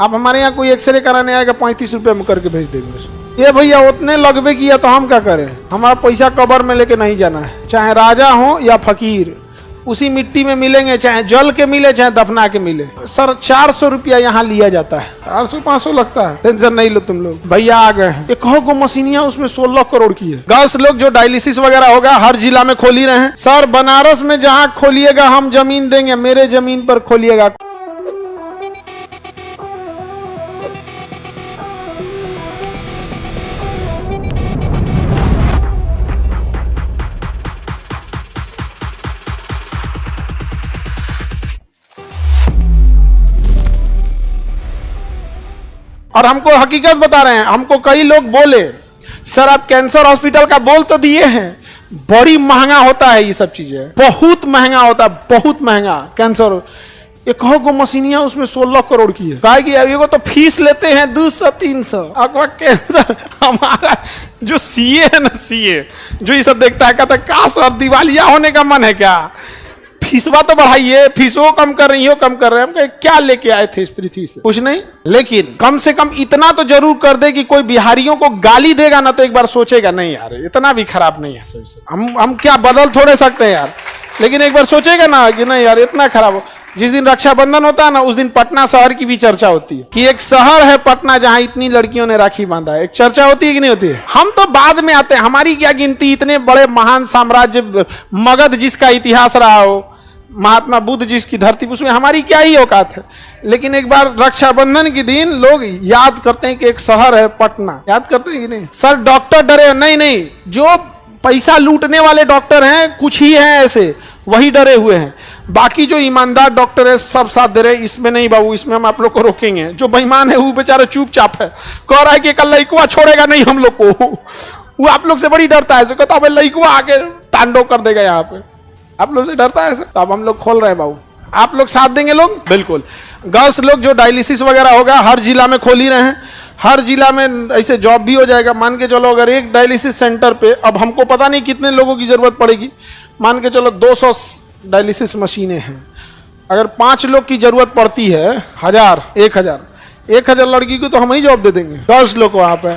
आप हमारे यहाँ कोई एक्सरे कराने आएगा 35 रुपये में करके भेज देंगे उसको। ये भैया उतने लगबे किया तो हम क्या करें, हमारा पैसा कब्र में लेके नहीं जाना है। चाहे राजा हो या फकीर उसी मिट्टी में मिलेंगे, चाहे जल के मिले चाहे दफना के मिले। सर 400 रुपया यहाँ लिया जाता है, 400-500 लगता है। टेंशन नहीं लो तुम लोग। भैया आ गए हैं, एक को मशीनियां उसमें 16 करोड़ की है। 10 लोग जो डायलिसिस वगैरह होगा हर जिला में खोल ही रहे हैं। सर बनारस में जहाँ खोलिएगा हम जमीन देंगे, मेरे जमीन पर खोलिएगा। और हमको हकीकत बता रहे हैं। हमको कई लोग बोले सर आप कैंसर हॉस्पिटल का बोल तो दिए हैं, बड़ी महंगा होता है ये सब चीजें, बहुत महंगा होता है, बहुत महंगा कैंसर। एक मशीनियां उसमें 16 करोड़ की है। कहा कि अभी को तो फीस लेते हैं 200-300। अगवा कैंसर हमारा जो सीए है ना, सीए जो ये सब देखता है कहता है का सर दिवालिया होने का मन है क्या, फीसवा तो बढ़ाइए, फीसो कम कर रही हो, कम कर रहे हैं। क्या लेके आए थे इस पृथ्वी से, कुछ नहीं, लेकिन कम से कम इतना तो जरूर कर दे कि कोई बिहारियों को गाली देगा ना तो एक बार सोचेगा नहीं यार इतना भी खराब नहीं है सही से। हम क्या बदल थोड़े सकते हैं यार, लेकिन एक बार सोचेगा ना कि नहीं यार इतना खराब हो। जिस दिन रक्षाबंधन होता है ना उस दिन पटना शहर की भी चर्चा होती है कि एक शहर है पटना जहां इतनी लड़कियों ने राखी बांधा है। एक चर्चा होती है कि नहीं होती है। हम तो बाद में आते हैं, हमारी क्या गिनती, इतने बड़े महान साम्राज्य मगध जिसका इतिहास रहा हो, महात्मा बुद्ध जिसकी धरती, उसमें हमारी क्या ही औकात है। लेकिन एक बार रक्षाबंधन के दिन लोग याद करते हैं कि एक शहर है पटना, याद करते हैं कि नहीं। सर डॉक्टर डरे, नहीं, जो पैसा लूटने वाले डॉक्टर हैं कुछ ही हैं ऐसे, वही डरे हुए हैं। बाकी जो ईमानदार डॉक्टर है सब साथ दे रहे, इसमें नहीं बाबू, इसमें हम आप लोग को रोकेंगे। जो बेईमान है वो बेचारा चुपचाप है, कह रहा है कि कल लइकुआ छोड़ेगा नहीं हम लोग को, वो आप लोग से बड़ी डरता है। कहता है लइकुआ आके तांडव कर देगा यहाँ पे, आप लोग से डरता है। तो अब हम लोग खोल रहे हैं बाबू, आप लोग साथ देंगे लोग, बिल्कुल। 10 लोग जो डायलिसिस वगैरह होगा हर जिला में खोल ही रहे हैं, हर जिला में ऐसे जॉब भी हो जाएगा। मान के चलो अगर एक डायलिसिस सेंटर पे, अब हमको पता नहीं कितने लोगों की जरूरत पड़ेगी, मान के चलो 200 डायलिसिस मशीनें हैं। अगर 5 लोग की जरूरत पड़ती है 1000 लड़की को तो हम ही जॉब दे देंगे, 10 लोग वहां पे।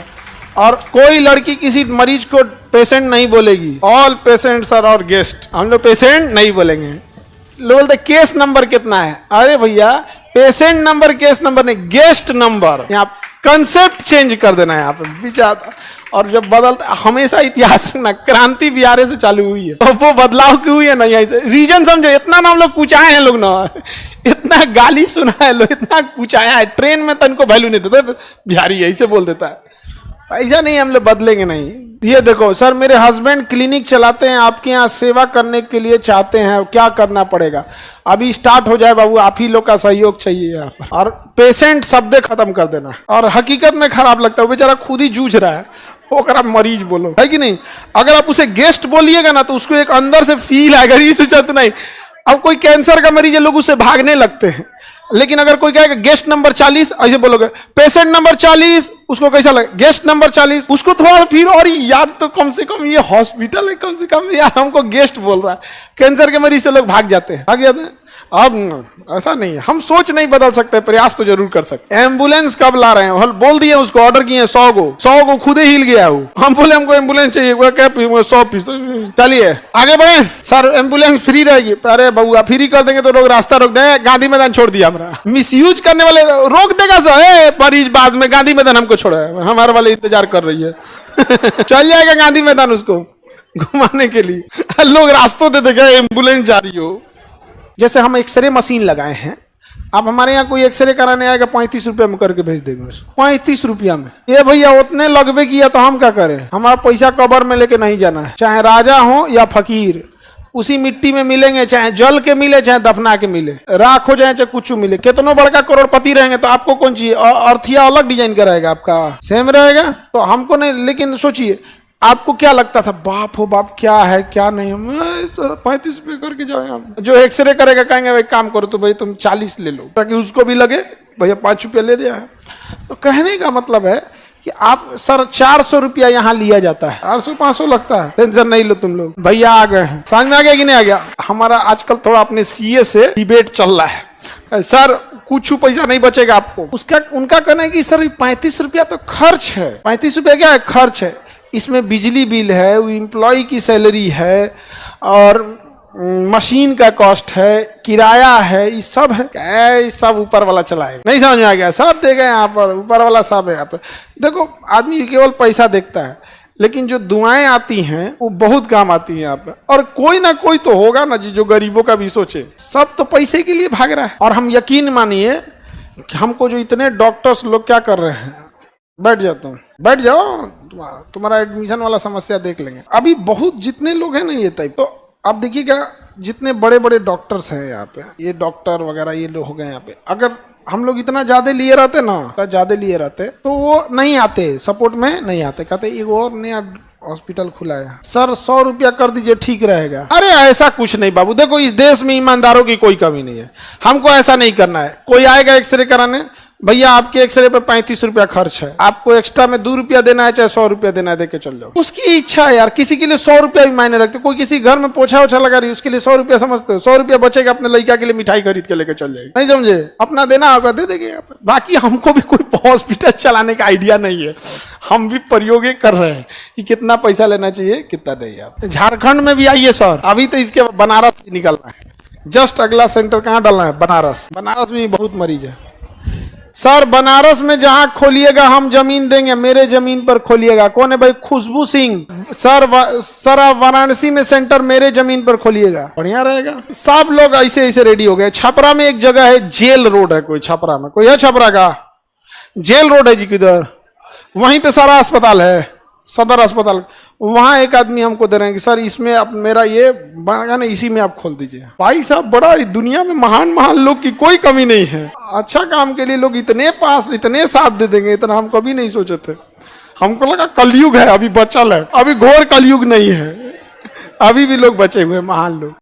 और कोई लड़की किसी मरीज को पेशेंट नहीं बोलेगी, all patients are our guest. हम लोग पेशेंट नहीं बोलेंगे। लोग बोलते केस नंबर कितना है, अरे भैया पेशेंट नंबर केस नंबर नहीं, गेस्ट नंबर। यहाँ कंसेप्ट चेंज कर देना है यहाँ पे विचार। और जब बदलता, हमेशा इतिहास में ना क्रांति बिहार से चालू हुई है, तो वो बदलाव क्यों हुई है ना, यहीं से रीजन समझो। इतना नाम लोग कुचाए हैं लोग ना, इतना गाली सुना है लोग, इतना कुचाया है। ट्रेन में तनको वैल्यू नहीं देता, बिहारी यही से बोल देता है। ऐसा नहीं, हम लोग बदलेंगे नहीं। ये देखो सर मेरे हस्बैंड क्लिनिक चलाते हैं, आपके यहाँ सेवा करने के लिए चाहते हैं, क्या करना पड़ेगा। अभी स्टार्ट हो जाए बाबू, आप ही लोग का सहयोग चाहिए यहाँ पर। और पेशेंट शब्द खत्म कर देना। और हकीकत में खराब लगता है, बेचारा खुद ही जूझ रहा है, ओकरा मरीज बोलो, है कि नहीं। अगर आप उसे गेस्ट बोलिएगा ना तो उसको एक अंदर से फील आएगा, ये सोचते नहीं। अब कोई कैंसर का मरीज है, लोग उससे भागने लगते हैं। लेकिन अगर कोई कहेगा गेस्ट नंबर 40, ऐसे बोलोगे पेशेंट नंबर 40, उसको कैसा लगे, गेस्ट नंबर 40, उसको थोड़ा फिर और याद, तो कम से कम ये हॉस्पिटल है, कम से कम यार हमको गेस्ट बोल रहा है। कैंसर के मरीज से लोग भाग जाते हैं। अब ऐसा नहीं है, हम सोच नहीं बदल सकते, प्रयास तो जरूर कर सकते। एम्बुलेंस कब ला रहे हैं, बोल दिए उसको, ऑर्डर किए 100 को खुद ही हिल गया वो। हम बोले हमको एम्बुलेंस चाहिए, 100 पीस। चलिए आगे बढ़े। सर एम्बुलेंस फ्री रहेगी, अरे बउआ फ्री कर देंगे तो लोग रास्ता रोक देंगे। गांधी मैदान छोड़ दिया हमारा, मिस यूज करने वाले रोक देगा सर, मरीज बाद में गांधी मैदान हमको छोड़ा है, हमारे वाले इंतजार कर रही है। चल जाएगा गांधी मैदान उसको घुमाने के लिए, लोग रास्तों दे देगा एम्बुलेंस जा रही हो। जैसे हम एक्सरे मशीन लगाए हैं, आप हमारे यहाँ कोई एक्सरे कराने आएगा 35 रुपये में करके भेज देंगे उसको, 35 रुपया में। ये भैया उतने लगबे किया तो हम क्या करें, हमारा पैसा कब्र में लेके नहीं जाना है। चाहे राजा हो या फकीर उसी मिट्टी में मिलेंगे, चाहे जल के मिले चाहे दफना के मिले, राख हो जाए चाहे कुछ मिले। कितनों बड़का करोड़पति रहेंगे तो आपको कौन चाहिए, अर्थिया अलग डिजाइन का रहेगा, आपका सेम रहेगा तो हमको नहीं। लेकिन सोचिए आपको क्या लगता था, बाप हो बाप क्या है क्या नहीं, तो 35 रुपये करके जाओ। जो एक्सरे करेगा कहेंगे भाई काम करो तो भाई तुम 40 ले लो, ताकि उसको भी लगे भैया 5 रुपया ले जाए। तो कहने का मतलब है कि आप सर 400 रुपया यहाँ लिया जाता है, 400-500 लगता है। टेंशन नहीं लो तुम लोग। भैया आ गए हैं, समझ में आ गया कि नहीं आ गया। हमारा आजकल थोड़ा अपने सीए से डिबेट चल रहा है। सर कुछ पैसा नहीं बचेगा आपको। उसका उनका कहना है कि सर 35 रुपया तो खर्च है। 35 रुपया क्या है? खर्च है। इसमें बिजली बिल है, एम्प्लॉय की सैलरी है, और मशीन का कॉस्ट है, किराया है, ये सब है। ये सब ऊपर वाला चलाएगा। नहीं समझ में आ गया? सब देगा यहाँ पर, ऊपर वाला सब है यहाँ पे। देखो, आदमी केवल पैसा देखता है, लेकिन जो दुआएं आती हैं वो बहुत काम आती हैं यहाँ पे। और कोई ना कोई तो होगा ना जी जो गरीबों का भी सोचे। सब तो पैसे के लिए भाग रहा है। और हम यकीन मानिए कि हमको जो इतने डॉक्टर्स लोग क्या कर रहे हैं, बैठ जाओ तुम, बैठ जाओ, तुम्हारा एडमिशन वाला समस्या देख लेंगे। अभी बहुत जितने लोग हैं ना ये टाइप, तो आप देखिएगा जितने बड़े बड़े डॉक्टर्स हैं यहाँ पे, ये डॉक्टर वगैरह ये लोग हो गए यहाँ पे, अगर हम लोग इतना ज्यादा लिए रहते ना, ज्यादा लिए रहते तो वो नहीं आते, सपोर्ट में नहीं आते। कहते एक और नया हॉस्पिटल खुला है सर, 100 रुपया कर दीजिए ठीक रहेगा। अरे ऐसा कुछ नहीं बाबू, देखो इस देश में ईमानदारों की कोई कमी नहीं है। हमको ऐसा नहीं करना है। कोई आएगा एक्सरे कराने, भैया आपके एक्सरे पे 35 रुपया खर्च है, आपको एक्स्ट्रा में 2 रुपया देना है चाहे 100 रुपया देना है, देके चल जाओ। उसकी इच्छा है यार। किसी के लिए 100 रुपया भी मायने रखते। कोई किसी घर में पोछा ओछा लगा रही है, उसके लिए 100 रुपया समझते हो? 100 रुपया बचेगा, अपने लड़का के लिए मिठाई खरीद के लेके चल जाएगी। नहीं समझे? अपना देना होगा दे देंगे यहाँ पे। बाकी हमको भी कोई हॉस्पिटल चलाने का आइडिया नहीं है। हम भी प्रयोग कर रहे हैं कि कितना पैसा लेना चाहिए कितना नहीं। आप झारखंड में भी आइए सर, अभी तो इसके बनारस निकलना है। जस्ट अगला सेंटर कहाँ डालना है? बनारस। बनारस में बहुत मरीज है सर। बनारस में जहां खोलिएगा हम जमीन देंगे, मेरे जमीन पर खोलिएगा। कौन है भाई? खुशबू सिंह सर। सर आप वाराणसी में सेंटर मेरे जमीन पर खोलिएगा, बढ़िया रहेगा। सब लोग ऐसे ऐसे रेडी हो गए। छपरा में एक जगह है, जेल रोड है। कोई छपरा में कोई है? छपरा का जेल रोड है जी किधर? वहीं पे सारा अस्पताल है, सदर अस्पताल। वहां एक आदमी हमको दे रहे हैं कि सर इसमें आप मेरा ये बना ना, इसी में आप खोल दीजिए। भाई साहब, बड़ा दुनिया में महान महान लोग की कोई कमी नहीं है। अच्छा काम के लिए लोग इतने पास, इतने साथ दे देंगे, इतना हम कभी नहीं सोचे थे। हमको लगा कलयुग है, अभी बचल है। अभी घोर कलयुग नहीं है, अभी भी लोग बचे हुए महान लोग।